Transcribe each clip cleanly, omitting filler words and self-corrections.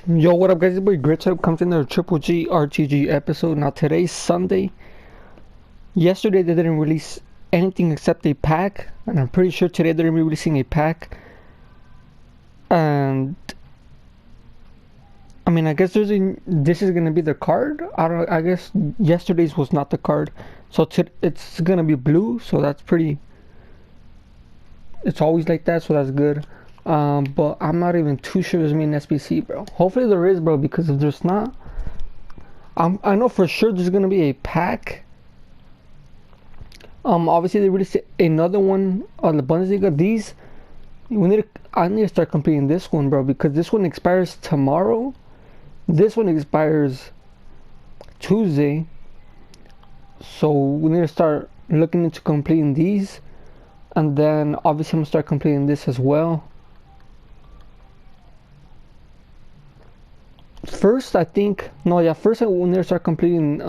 Yo, what up, guys? It's your boy GGG comes in the GGG RTG episode. Now, today's Sunday. Yesterday, they didn't release anything except a pack, and I'm pretty sure today they're releasing a pack. And I mean, I guess this is gonna be the card. I guess yesterday's was not the card, so it's gonna be blue. So that's pretty. It's always like that, so that's good. But I'm not even too sure there's gonna be an SBC, bro. Hopefully there is, bro, because if there's not, I know for sure there's gonna be a pack. Obviously they released another one on the Bundesliga. I need to start completing this one, bro, because this one expires tomorrow. This one expires Tuesday. So we need to start looking into completing these. And then obviously I'm gonna start completing this as well. First, I think first I will need to start completing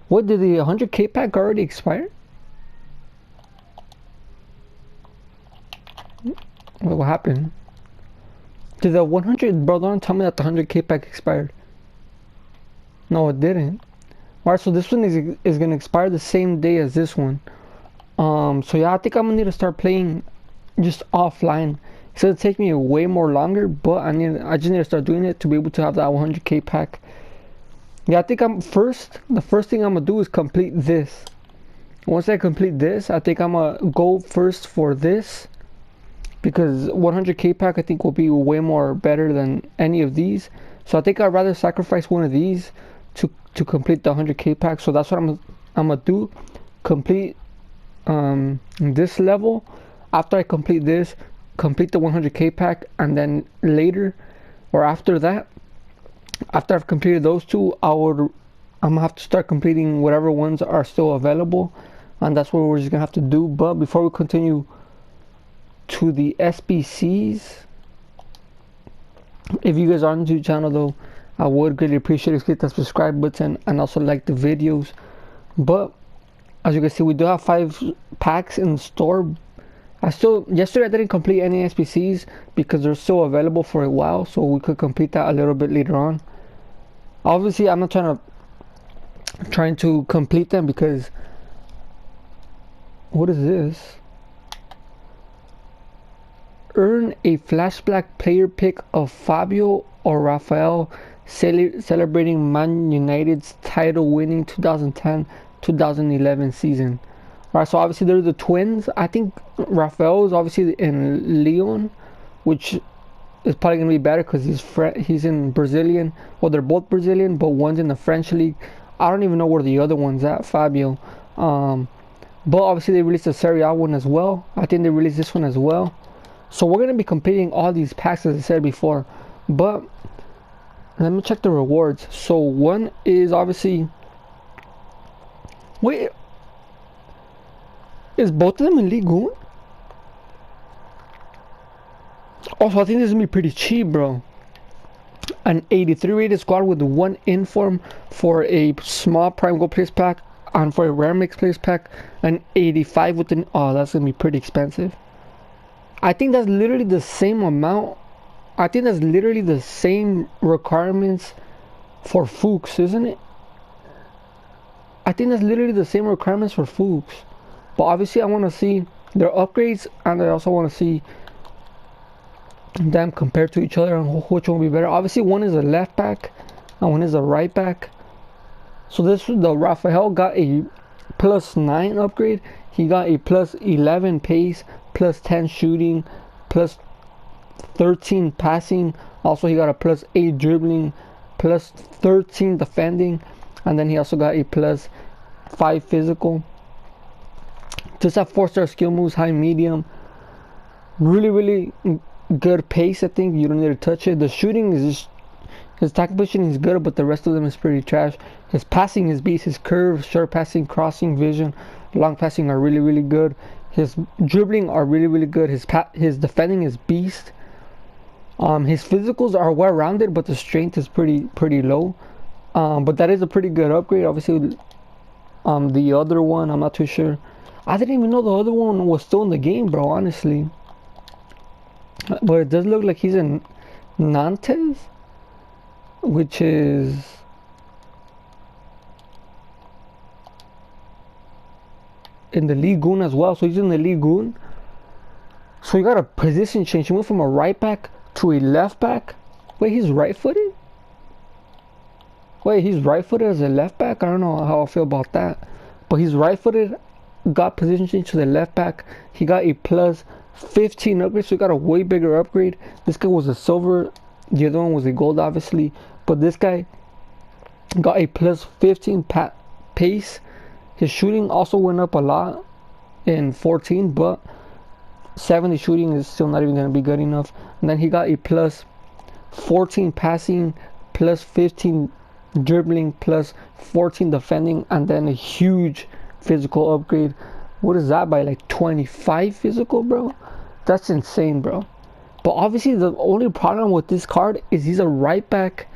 what did the 100k pack already expire? What happened? Did the 100, bro, don't tell me that the 100k pack expired. No, it didn't. Alright, so this one is gonna expire the same day as this one. So yeah, I think I'm gonna need to start playing just offline. It's gonna take me way more longer, but I just need to start doing it to be able to have that 100k pack. Yeah, I think the first thing I'm gonna do is complete this. Once I complete this, I think I'm gonna go first for this, because 100k pack I think will be way more better than any of these. So I think I'd rather sacrifice one of these to complete the 100k pack. So that's what I'm gonna do. Complete this level. After I complete this, complete the 100k pack, and then later or after that, after I've completed those two, I'm gonna have to start completing whatever ones are still available, and that's what we're just gonna have to do. But before we continue to the SBCs, if you guys are new to the channel though, I would greatly appreciate it if you hit that subscribe button and also like the videos. But as you can see, we do have 5 packs in the store. Yesterday I didn't complete any SBCs because they're still available for a while, so we could complete that a little bit later on. Obviously I'm not trying to complete them because what is this? Earn a flashback player pick of Fabio or Rafael celebrating Man United's title winning 2010-2011 season. Alright, so obviously they're the twins. I think Rafael is obviously in Lyon, which is probably going to be better because he's in Brazilian. Well, they're both Brazilian, but one's in the French league. I don't even know where the other one's at, Fabio. But obviously they released a Serie A one as well. I think they released this one as well. So we're going to be completing all these packs as I said before. But let me check the rewards. So one is obviously... Wait... Is both of them in LIGUE? Also, I think this is gonna be pretty cheap, bro. An 83 rated squad with 1 inform for a small prime gold place pack, and for a rare mix place pack, an 85 with an... Oh, that's gonna be pretty expensive. I think that's literally the same amount. I think that's literally the same requirements for Fuchs, isn't it? I think that's literally the same requirements for Fuchs. But obviously I want to see their upgrades, and I also want to see them compared to each other and which one will be better. Obviously one is a left back and one is a right back. So the Rafael got a +9 upgrade. He got a +11 pace, +10 shooting, +13 passing. Also he got a +8 dribbling, +13 defending, and then he also got a +5 physical. Just have 4-star skill moves, high, medium. Really good pace. I think you don't need to touch it. The shooting is just, his tackle position is good, but the rest of them is pretty trash. His passing is beast. His curve, short passing, crossing, vision, long passing are really good. His dribbling are really good. His defending is beast. His physicals are well rounded, but the strength is pretty low. But that is a pretty good upgrade. Obviously, the other one I'm not too sure. I didn't even know the other one was still in the game, bro, honestly. But it does look like he's in Nantes, which is in the LIGUE as well. So he's in the LIGUE. So he got a position change. He went from a right back to a left back. Wait, he's right-footed? Wait, he's right-footed as a left back? I don't know how I feel about that. But he's right-footed, got position change to the left back. He got a plus 15 upgrade, so he got a way bigger upgrade. This guy was a silver. The other one was a gold, obviously. But this guy got a plus 15 pace. His shooting also went up a lot in 14, but 70 shooting is still not even going to be good enough. And then he got a plus 14 passing, plus 15 dribbling, plus 14 defending, and then a huge physical upgrade. What is that, by like 25 physical, bro? That's insane, bro. But obviously the only problem with this card is he's a right back.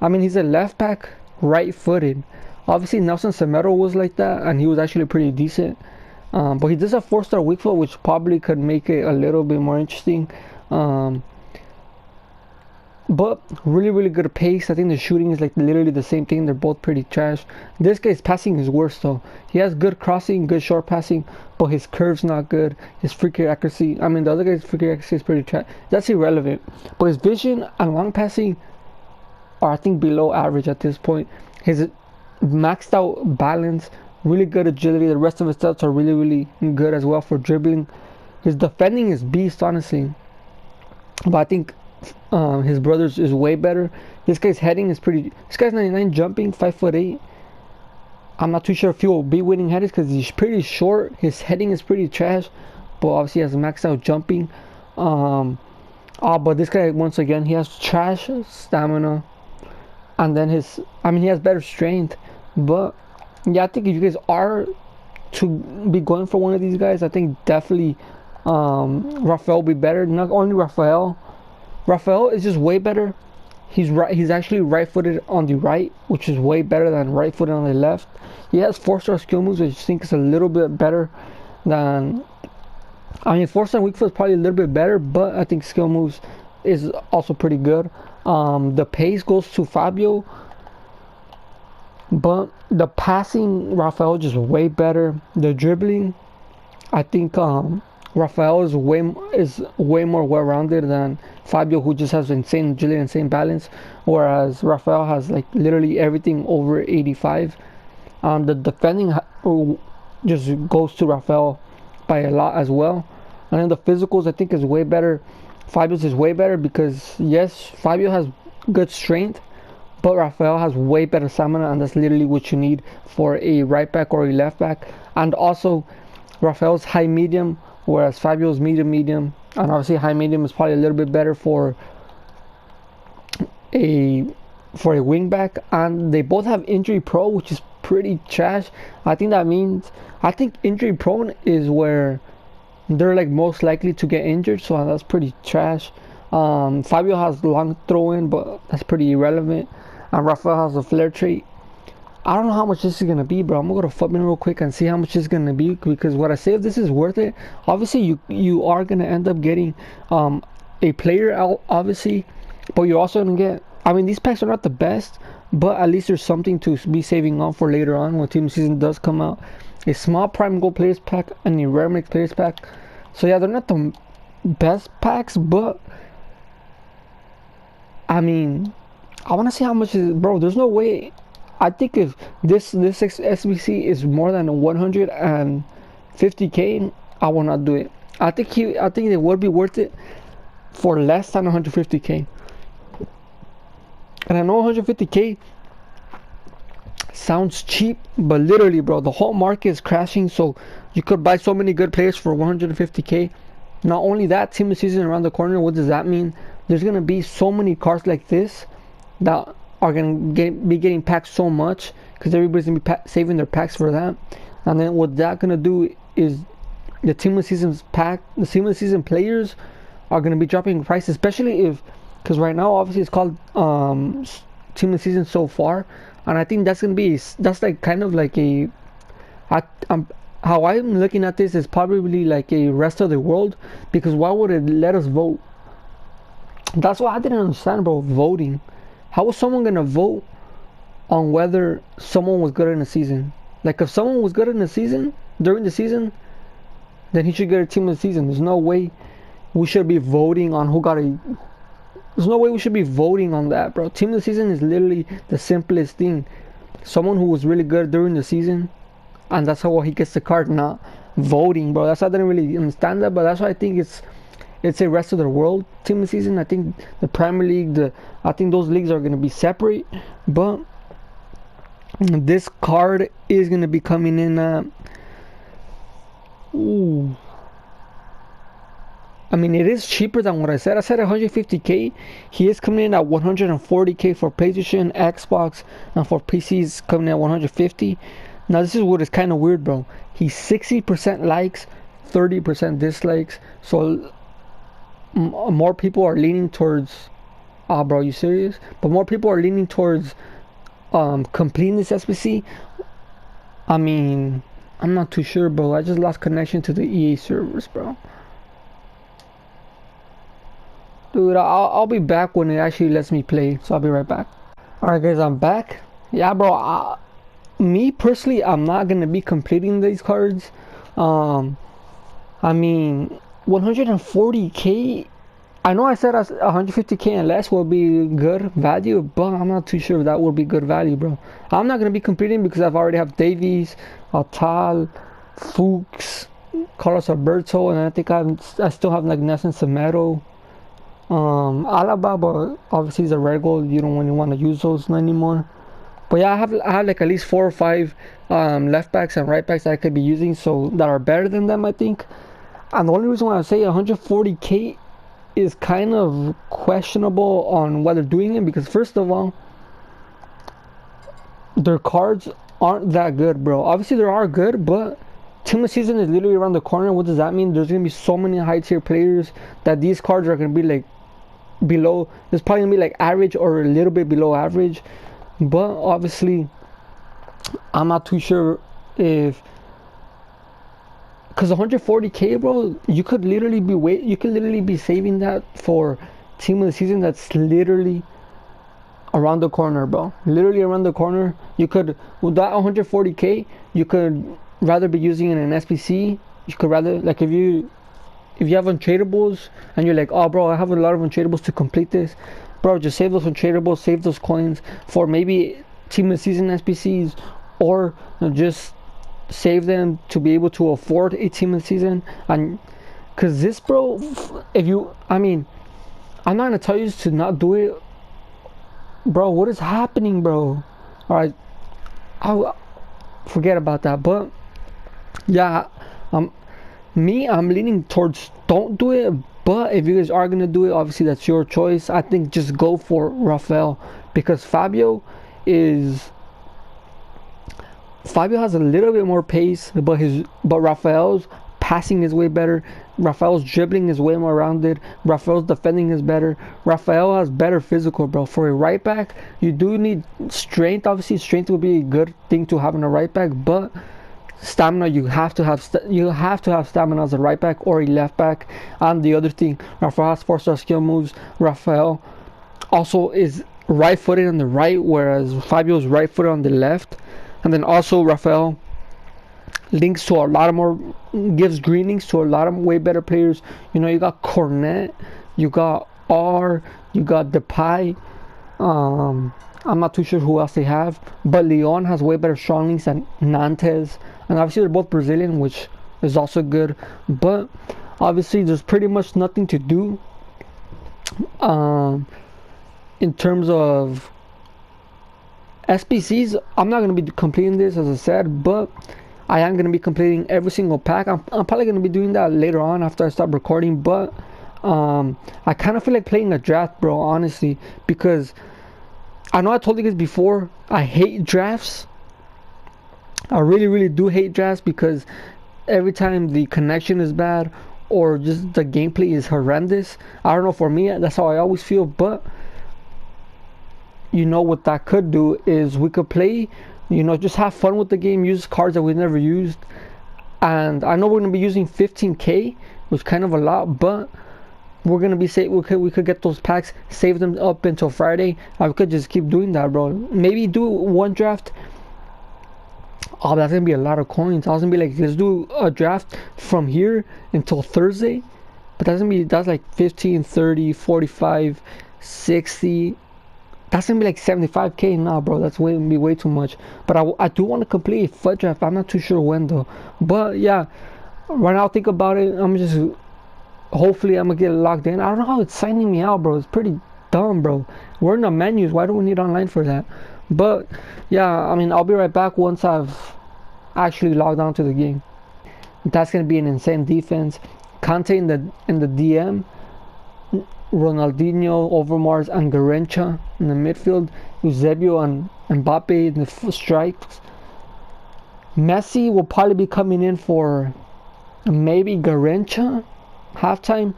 I mean, he's a left back, right-footed. Obviously Nelson Semedo was like that, and he was actually pretty decent. But he does have 4-star weak foot, which probably could make it a little bit more interesting. But really good pace. I think the shooting is like literally the same thing. They're both pretty trash. This guy's passing is worse though. He has good crossing, good short passing, but his curve's not good. His free kick accuracy, I mean the other guy's free kick accuracy is pretty trash. That's irrelevant. But his vision and long passing are, I think, below average at this point. His maxed out balance, really good agility. The rest of his stats are really good as well for dribbling. His defending is beast, honestly. But I think his brother's is way better. This guy's heading is pretty. This guy's 99 jumping, 5'8". I'm not too sure if he will be winning headers because he's pretty short. His heading is pretty trash, but obviously he has maxed out jumping. But this guy, once again, he has trash stamina, and then he has better strength. But yeah, I think if you guys are to be going for one of these guys, I think definitely Rafael will be better. Not only Rafael is just way better. He's actually right-footed on the right, which is way better than right-footed on the left. He has 4-star skill moves, which I think is a little bit better than. I mean, 4-star weak foot is probably a little bit better, but I think skill moves is also pretty good. The pace goes to Fabio, but the passing, Rafael just way better. The dribbling, I think Rafael is way more well-rounded than Fabio, who just has insane agility, insane balance, whereas Rafael has like literally everything over 85. The defending just goes to Rafael by a lot as well. And then the physicals, I think, is way better. Fabio's is way better because yes, Fabio has good strength, but Rafael has way better stamina, and that's literally what you need for a right back or a left back. And also, Rafael's high medium, whereas Fabio's medium, and obviously high medium is probably a little bit better for a wing back. And they both have injury pro, which is pretty trash. I think injury prone is where they're like most likely to get injured, so that's pretty trash. Fabio has long throw-in, but that's pretty irrelevant. And Rafael has a flare trait. I don't know how much this is gonna be, bro. I'm gonna go to FUTBIN real quick and see how much it's gonna be, because what I say, if this is worth it, obviously you are gonna end up getting a player out, obviously, but you're also gonna get. I mean, these packs are not the best, but at least there's something to be saving on for later on when team season does come out. A small prime gold players pack and a rare mix players pack. So yeah, they're not the best packs, but I mean, I want to see how much is, bro. There's no way. I think if this SBC is more than 150k, I will not do it. I think it would be worth it for less than 150k. And I know 150k sounds cheap, but literally, bro, the whole market is crashing, so you could buy so many good players for 150k. Not only that, team of the season around the corner. What does that mean? There's gonna be so many cards like this that are gonna be getting packed so much, because everybody's gonna be saving their packs for that. And then what that's gonna do is the team of the season's pack, the team of the season players are gonna be dropping in price, especially if, because right now obviously it's called team of the season so far, and I think that's like kind of like a, how I'm looking at this is probably like a rest of the world, because why would it let us vote That's what I didn't understand, bro. Voting. How was someone gonna vote on whether someone was good in the season? Like, if someone was good in the season, during the season, then he should get a team of the season. There's no way we should be voting on who got a... There's no way we should be voting on that, bro. Team of the season is literally the simplest thing. Someone who was really good during the season, and that's how he gets the card, not voting, bro. That's why I didn't really understand that, but that's why I think it's a rest of the world team of the season. I think the Premier League, I think those leagues are gonna be separate, but this card is gonna be coming in. Ooh. I mean, it is cheaper than what I said. I said 150k. He is coming in at 140k for PlayStation, Xbox, and for PCs coming in at 150. Now this is what is kind of weird, bro. He's 60% likes, 30% dislikes. So more people are leaning towards... Ah, bro, you serious? But more people are leaning towards completing this SBC. I mean, I'm not too sure, bro. I just lost connection to the EA servers, bro. Dude, I'll be back when it actually lets me play, so I'll be right back. Alright guys, I'm back. Yeah, bro, me personally, I'm not gonna be completing these cards. I mean, 140k, I know I said 150k and less will be good value, but I'm not too sure if that will be good value, bro. I'm not gonna be completing because I've already have Davies, Atal, Fuchs, Carlos Alberto, and I think I still have like Nelson Semedo. Alaba, but obviously he's a red gold. You don't really want to use those anymore. But yeah, I have like at least 4 or 5 left backs and right backs that I could be using, so that are better than them, I think. And the only reason why I say 140k is kind of questionable on whether doing it, because first of all, their cards aren't that good, bro. Obviously they are good, but team of the season is literally around the corner. What does that mean? There's gonna be so many high tier players that these cards are gonna be like below. There's probably gonna be like average or a little bit below average, but obviously I'm not too sure if, because 140k, bro, you could literally be saving that for team of the season that's literally around the corner, bro. Literally around the corner. You could, with that 140k, you could rather be using it in an SBC. You could rather, like, if you have untradables and you're like, oh bro, I have a lot of untradables to complete this, bro, just save those untradables, save those coins for maybe team of the season SBCs, or just save them to be able to afford a team of the season. And because this, bro, if you, I mean, I'm not gonna tell you to not do it, bro. What is happening, bro? All right, I'll forget about that. But yeah, I'm leaning towards don't do it. But if you guys are gonna do it, obviously that's your choice. I think just go for Rafael, because Fabio has a little bit more pace, but Rafael's passing is way better. Rafael's dribbling is way more rounded. Rafael's defending is better. Rafael has better physical, bro. For a right back, you do need strength. Obviously, strength will be a good thing to have in a right back, but stamina, you have to have stamina as a right back or a left back. And the other thing, Rafael has 4-star skill moves. Rafael also is right-footed on the right, whereas Fabio is right-footed on the left. And then also Rafael links to a lot of more, gives greenings to a lot of way better players. You know, you got Cornet, you got R, you got Depay. I'm not too sure who else they have, but Leon has way better strong links than Nantes. And obviously they're both Brazilian, which is also good. But obviously there's pretty much nothing to do in terms of SBCs. I'm not going to be completing this, as I said, but I am going to be completing every single pack. I'm probably going to be doing that later on after I stop recording, but I kind of feel like playing a draft, bro, honestly, because I know I told you guys before, I hate drafts. I really do hate drafts, because every time the connection is bad or just the gameplay is horrendous. I don't know, for me, that's how I always feel. But you know what that could do is we could play, you know, just have fun with the game, use cards that we've never used. And I know we're going to be using 15k, which is kind of a lot, but we're gonna be safe. We could get those packs, save them up until Friday. I could just keep doing that, bro. Maybe do one draft. Oh, that's gonna be a lot of coins. I was gonna be like, let's do a draft from here until Thursday. But that's like 15, 30, 45, 60. That's gonna be like 75k now, bro. That's gonna be way too much. But I do want to complete a FUT draft. I'm not too sure when though. But yeah, right now think about it. Hopefully I'm gonna get logged in. I don't know how it's signing me out, bro. It's pretty dumb, bro. We're in the menus. Why do we need online for that? But yeah, I mean, I'll be right back once I've actually logged on to the game. That's gonna be an insane defense. Kante in the DM, Ronaldinho, Overmars, and Garrincha in the midfield. Eusebio and Mbappe in the strikes. Messi will probably be coming in for maybe Garrincha halftime.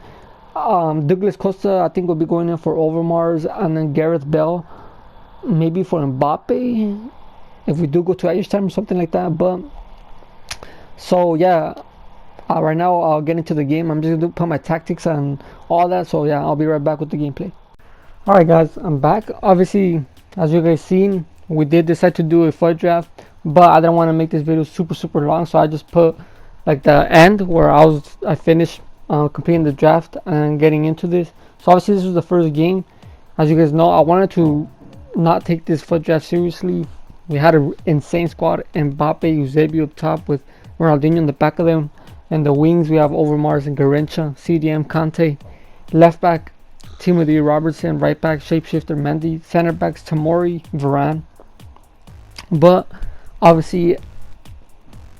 Douglas Costa I think will be going in for Overmars, and then Gareth Bale maybe for Mbappe if we do go to extra time or something like that. But so yeah, right now I'll get into the game. I'm just gonna put my tactics and all that. So yeah, I'll be right back with the gameplay. Alright guys, I'm back. Obviously, as you guys seen, we did decide to do a FUT draft, but I didn't want to make this video super long, so I just put like the end where I finished completing the draft and getting into this. So obviously this was the first game. As you guys know, I wanted to not take this FUT draft seriously. We had an insane squad. Mbappe, Eusebio up top with Ronaldinho in the back of them. And the wings we have Overmars and Garrincha, CDM, Kante. Left back Timothy Robertson, right back Shapeshifter Mendy, center backs Tomori, Varane. But obviously,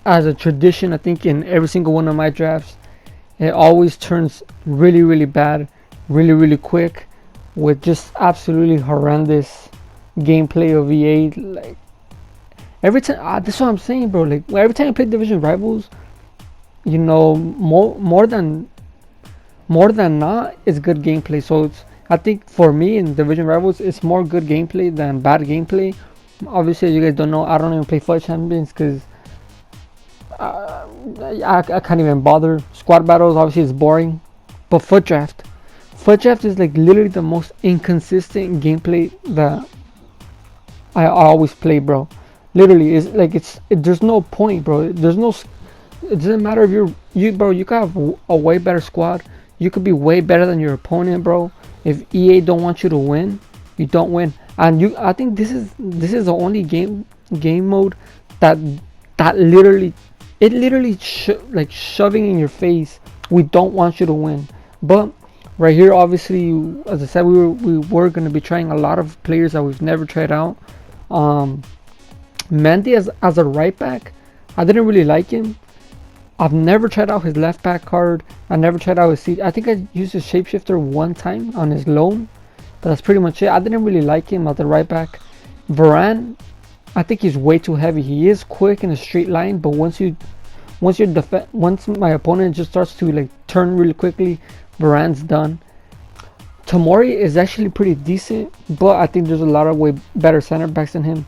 as a tradition, I think in every single one of my drafts, it always turns really bad, really quick, with just absolutely horrendous gameplay of EA. Like every time, that's what I'm saying, bro. Like every time I play Division Rivals, you know, more than not, it's good gameplay. So I think for me in Division Rivals, it's more good gameplay than bad gameplay. Obviously, as you guys don't know, I don't even play FUT Champions because I can't even bother. Squad battles obviously is boring, but FUT draft is like literally the most inconsistent gameplay that I always play, bro. Literally, it's like there's no point, bro. It doesn't matter if bro. You could have a way better squad. You could be way better than your opponent, bro. If EA don't want you to win, you don't win. And I think this is the only game mode that literally like shoving in your face, we don't want you to win. But right here, obviously, as I said, we were gonna be trying a lot of players that we've never tried out. Mendy as a right back, I didn't really like him. I've never tried out his left back card. I never tried out his seat. I think I used his shapeshifter one time on his loan, but that's pretty much it. I didn't really like him at the right back. Varane, I think he's way too heavy. He is quick in a straight line, but once my opponent just starts to like turn really quickly, Varane's done. Tomori is actually pretty decent, but I think there's a lot of way better center backs than him.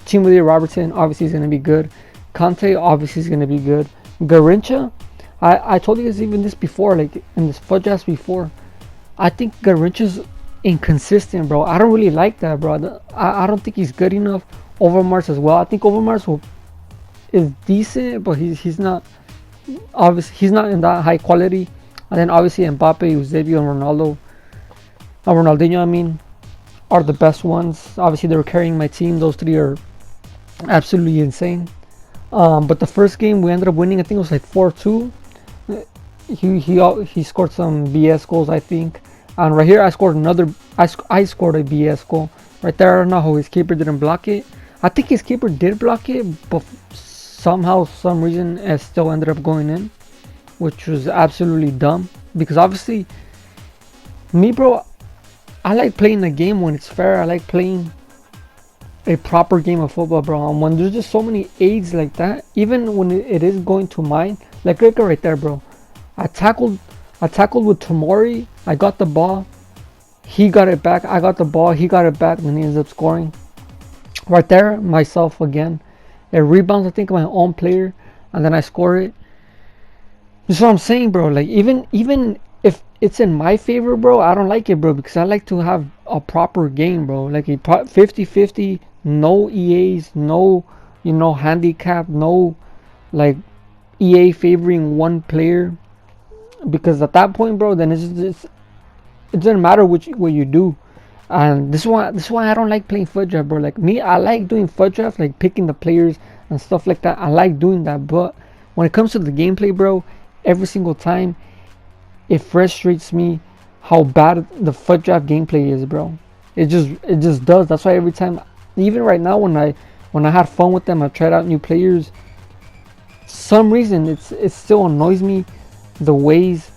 Timothy Robertson obviously is going to be good. Kante obviously is going to be good. Garrincha, I told you guys even this before, like in this FUT draft before. I think Garrincha's inconsistent, bro. I don't really like that, bro. I don't think he's good enough. Overmars as well. I think Overmars is decent, but he's not. Obviously, he's not in that high quality. And then obviously Mbappe, Eusebio, and Ronaldinho, I mean, are the best ones. Obviously, they're carrying my team. Those three are absolutely insane. But the first game we ended up winning. I think it was like 4-2. He scored some BS goals, I think. And right here, I scored a BS goal right there. I don't know how his keeper didn't block it. I think his keeper did block it, but somehow, some reason, it still ended up going in, which was absolutely dumb. Because obviously, me, bro, I like playing the game when it's fair. I like playing a proper game of football, bro. And when there's just so many aids like that, even when it is going to mine, like right there, bro. I tackled with Tomori. I got the ball. He got it back. I got the ball. He got it back. And he ends up scoring. Right there, myself again. It rebounds, I think, my own player, and then I score it. That's what I'm saying, bro. Like even if it's in my favor, bro, I don't like it, bro, because I like to have a proper game, bro. Like a 50-50, no EAs, no, you know, handicap, no, like, EA favoring one player. Because at that point, bro, then it doesn't matter what you do. And this is why I don't like playing FUTDRAFT, bro. Like me, I like doing FUTDRAFT, like picking the players and stuff like that. I like doing that, but when it comes to the gameplay, bro, every single time it frustrates me how bad the FUTDRAFT gameplay is, bro. It just does. That's why every time, even right now, when I had fun with them, I tried out new players. Some reason it still annoys me the ways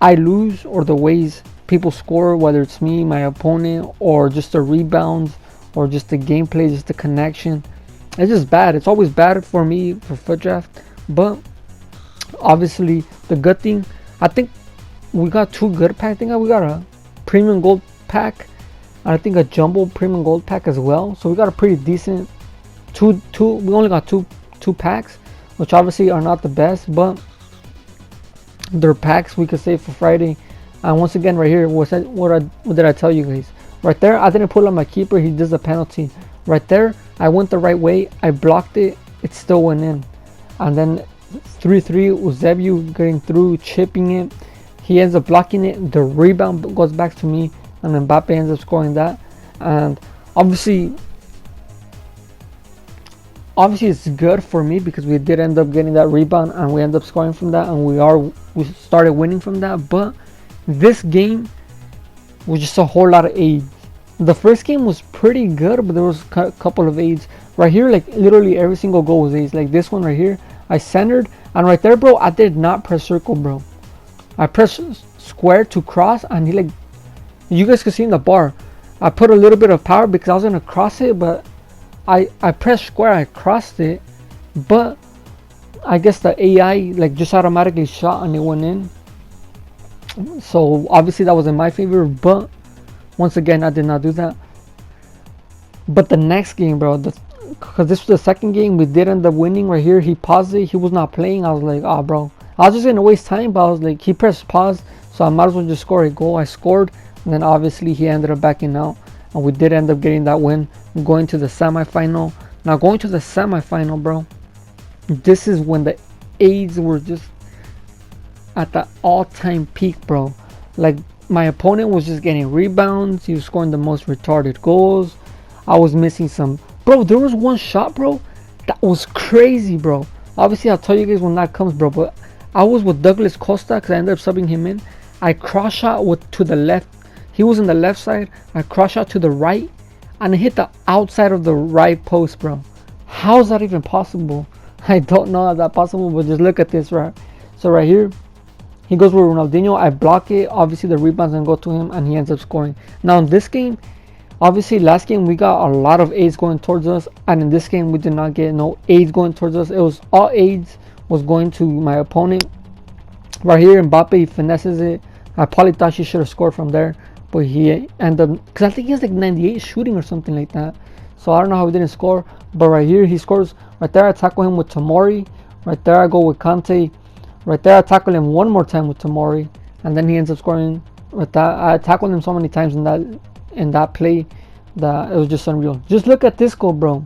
I lose or the ways people score, whether it's me, my opponent, or just the rebounds, or just the gameplay, just the connection. It's just bad. It's always bad for me for FUTDRAFT. But obviously, the good thing, I think we got 2 good packs. I think we got a premium gold pack, and I think a jumbo premium gold pack as well. So we got a pretty decent two. We only got two packs, which obviously are not the best, but they're packs we could save for Friday. And once again, right here, what did I tell you guys? Right there, I didn't pull on my keeper. He does a penalty. Right there, I went the right way. I blocked it. It still went in. And then 3-3, Eusebio getting through, chipping it. He ends up blocking it. The rebound goes back to me, and Mbappe ends up scoring that. And obviously it's good for me because we did end up getting that rebound, and we end up scoring from that, and we started winning from that. But this game was just a whole lot of aids. The first game was pretty good, but there was a couple of aids. Right here, like literally every single goal was aids. Like this one right here, I centered, and right there, bro, I did not press circle, bro. I pressed square to cross, and he, like, you guys could see in the bar, I put a little bit of power because I was gonna cross it, but I pressed square, I crossed it, but I guess the AI like just automatically shot and it went in. So obviously that was in my favor, but once again I did not do that. But the next game, bro, because this was the second game, we did end up winning. Right here, he paused it, he was not playing. I was like, oh bro, I was just gonna waste time, but I was like, he pressed pause, so I might as well just score a goal. I scored, and then obviously he ended up backing out, and we did end up getting that win, going to the semifinal. Now going to the semifinal, bro, this is when the aids were just at the all-time peak, bro. Like my opponent was just getting rebounds, he was scoring the most retarded goals. I was missing some, bro. There was one shot, bro, that was crazy, bro. Obviously I'll tell you guys when that comes, bro, but I was with Douglas Costa because I ended up subbing him in. I cross shot to the left. He was in the left side. I cross shot to the right, and I hit the outside of the right post, bro. How is that even possible? I don't know how that's possible, but just look at this, right? So right here, he goes with Ronaldinho. I block it. Obviously the rebounds and go to him, and he ends up scoring. Now in this game, obviously last game we got a lot of aids going towards us, and in this game we did not get no aids going towards us. It was all aids was going to my opponent. Right here, Mbappe, he finesses it. I probably thought she should have scored from there, but he ended up, because I think he has like 98 shooting or something like that. So I don't know how he didn't score, but right here he scores. Right there I tackle him with Tomori. Right there I go with Kante. Right there I tackle him one more time with Tomori, and then he ends up scoring. With that, I tackled him so many times in that play that it was just unreal. Just look at this goal, bro.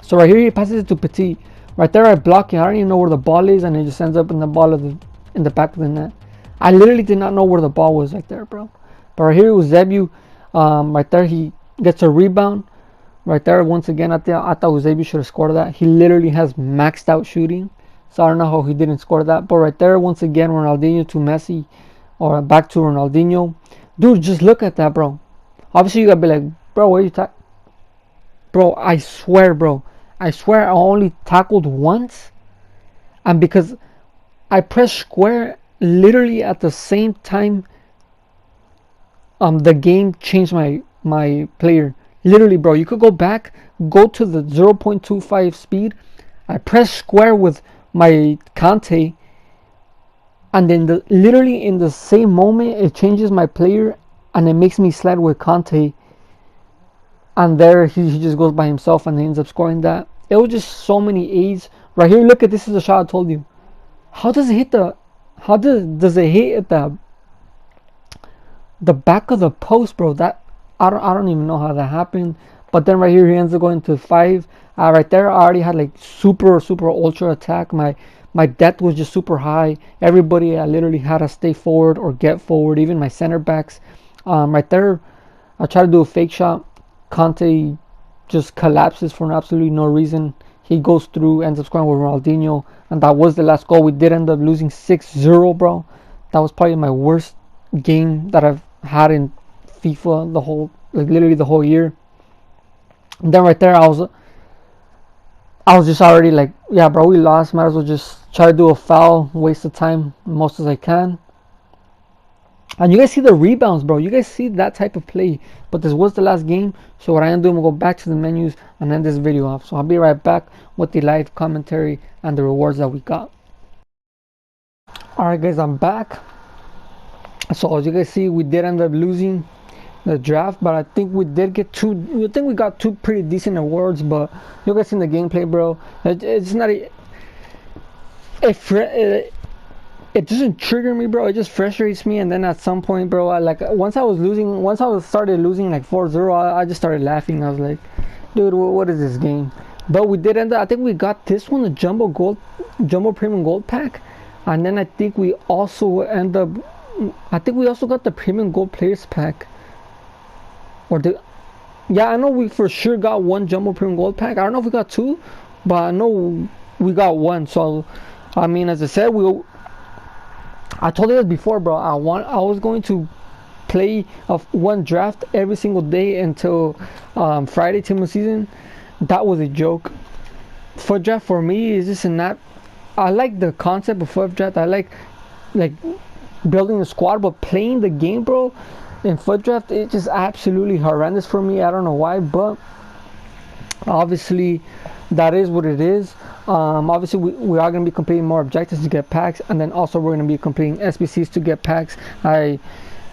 So right here he passes it to Petit. Right there I block it. I don't even know where the ball is, and it just ends up in the ball in the back of the net. I literally did not know where the ball was right there, bro. But right here it was Eusebio. Right there he gets a rebound. Right there, once again, I thought Eusebio should have scored that. He literally has maxed out shooting, so I don't know how he didn't score that. But right there, once again, Ronaldinho to Messi, or back to Ronaldinho. Dude, just look at that, bro. Obviously, you gotta be like, bro, what are you talking? Bro, I swear, bro. I swear I only tackled once. And because I pressed square literally at the same time, the game changed my player. Literally, bro, you could go back, go to the 0.25 speed. I press square with my Kante, and then literally in the same moment it changes my player, and it makes me slide with Kante, and there he just goes by himself and he ends up scoring that. It was just so many aids. Right here, look at this, is the shot I told you. How does it hit does it hit at the the back of the post, bro. That I don't even know how that happened. But then right here he ends up going to 5. Right there I already had like super ultra attack. My depth was just super high. Everybody I literally had to stay forward or get forward. Even my center backs. Right there I tried to do a fake shot. Conte just collapses for absolutely no reason. He goes through, ends up scoring with Ronaldinho, and that was the last goal. We did end up losing 6-0, bro. That was probably my worst game that I've had in FIFA the whole, like literally the whole year. And then right there, I was just already like, yeah, bro, we lost. Might as well just try to do a foul, waste of time most as I can. And you guys see the rebounds, bro. You guys see that type of play. But this was the last game. So what I am doing, I'm going to go back to the menus and end this video off. So I'll be right back with the live commentary and the rewards that we got. Alright guys, I'm back. So as you guys see, we did end up losing the draft. But I think we did get we got two pretty decent awards. But you guys seen the gameplay, bro. It's not it doesn't trigger me, bro. It just frustrates me, and then at some point, bro, once I started losing like 4-0, I just started laughing. I was like, dude, what is this game? But we did end up, I think we got this one, the jumbo premium gold pack, and then I think we also got the premium gold players pack, yeah, I know we for sure got one jumbo premium gold pack. I don't know if we got two, but I know we got one. So I mean, as I said, I told you this before, bro. I was going to play one draft every single day until Friday team of season. That was a joke. FUTDRAFT for me is just not. I like the concept of FUTDRAFT. I like building a squad, but playing the game, bro, in FUTDRAFT, it's just absolutely horrendous for me. I don't know why, but obviously that is what it is. Obviously we are going to be completing more objectives to get packs, and then also we're going to be completing SBCs to get packs. I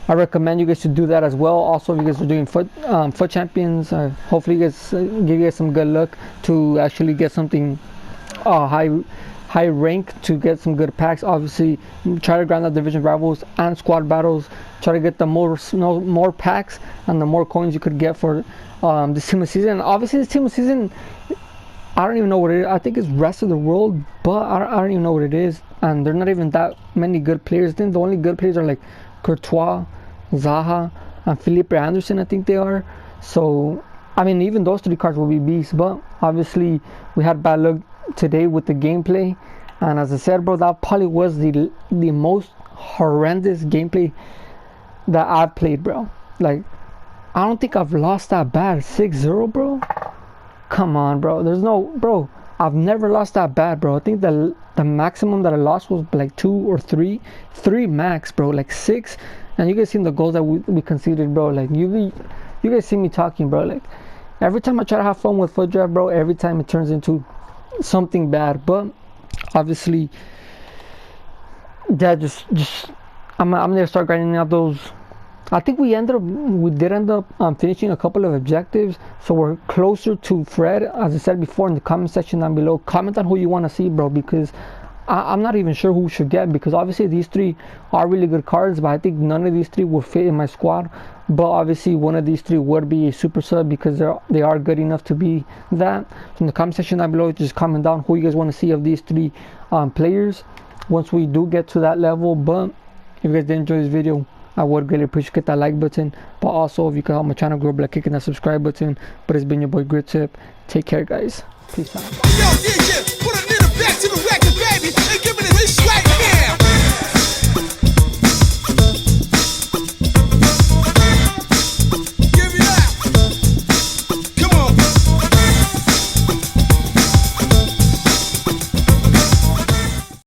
recommend you guys to do that as well. Also, if you guys are doing foot champions, hopefully you guys give you guys some good luck to actually get something high rank to get some good packs. Obviously try to grind out division rivals and squad battles. Try to get the more packs and the more coins you could get for this team of season. Obviously this team of season, I don't even know what it is. I think it's rest of the world, but I don't even know what it is. And there's not even that many good players. I think the only good players are like Courtois, Zaha, and Felipe Anderson, I think they are. So I mean, even those 3 cards will be beasts. But obviously we had bad luck today with the gameplay, and as I said, bro, that probably was the most horrendous gameplay that I've played, bro. Like, I don't think I've lost that bad. 6-0, bro. Come on, bro. Bro, I've never lost that bad, bro. I think the maximum that I lost was like 2 or 3 max, bro. Like 6, and you guys seen the goals that we conceded, bro. Like you guys see me talking, bro. Like every time I try to have fun with FUTDRAFT, bro, every time it turns into something bad. But obviously that just I'm gonna start grinding out those. I think we did end up finishing a couple of objectives, so we're closer to Fred. As I said before, in the comment section down below, comment on who you want to see, bro, because I'm not even sure who we should get, because obviously these 3 are really good cards, but I think none of these 3 will fit in my squad. But obviously one of these 3 would be a super sub, because they are good enough to be that. So in the comment section down below, just comment down who you guys want to see of these 3 players once we do get to that level. But if you guys did enjoy this video, I would greatly appreciate that like button, but also if you can help my channel grow by clicking that subscribe button. But it's been your boy GGG RTG. Take care, guys. Peace out.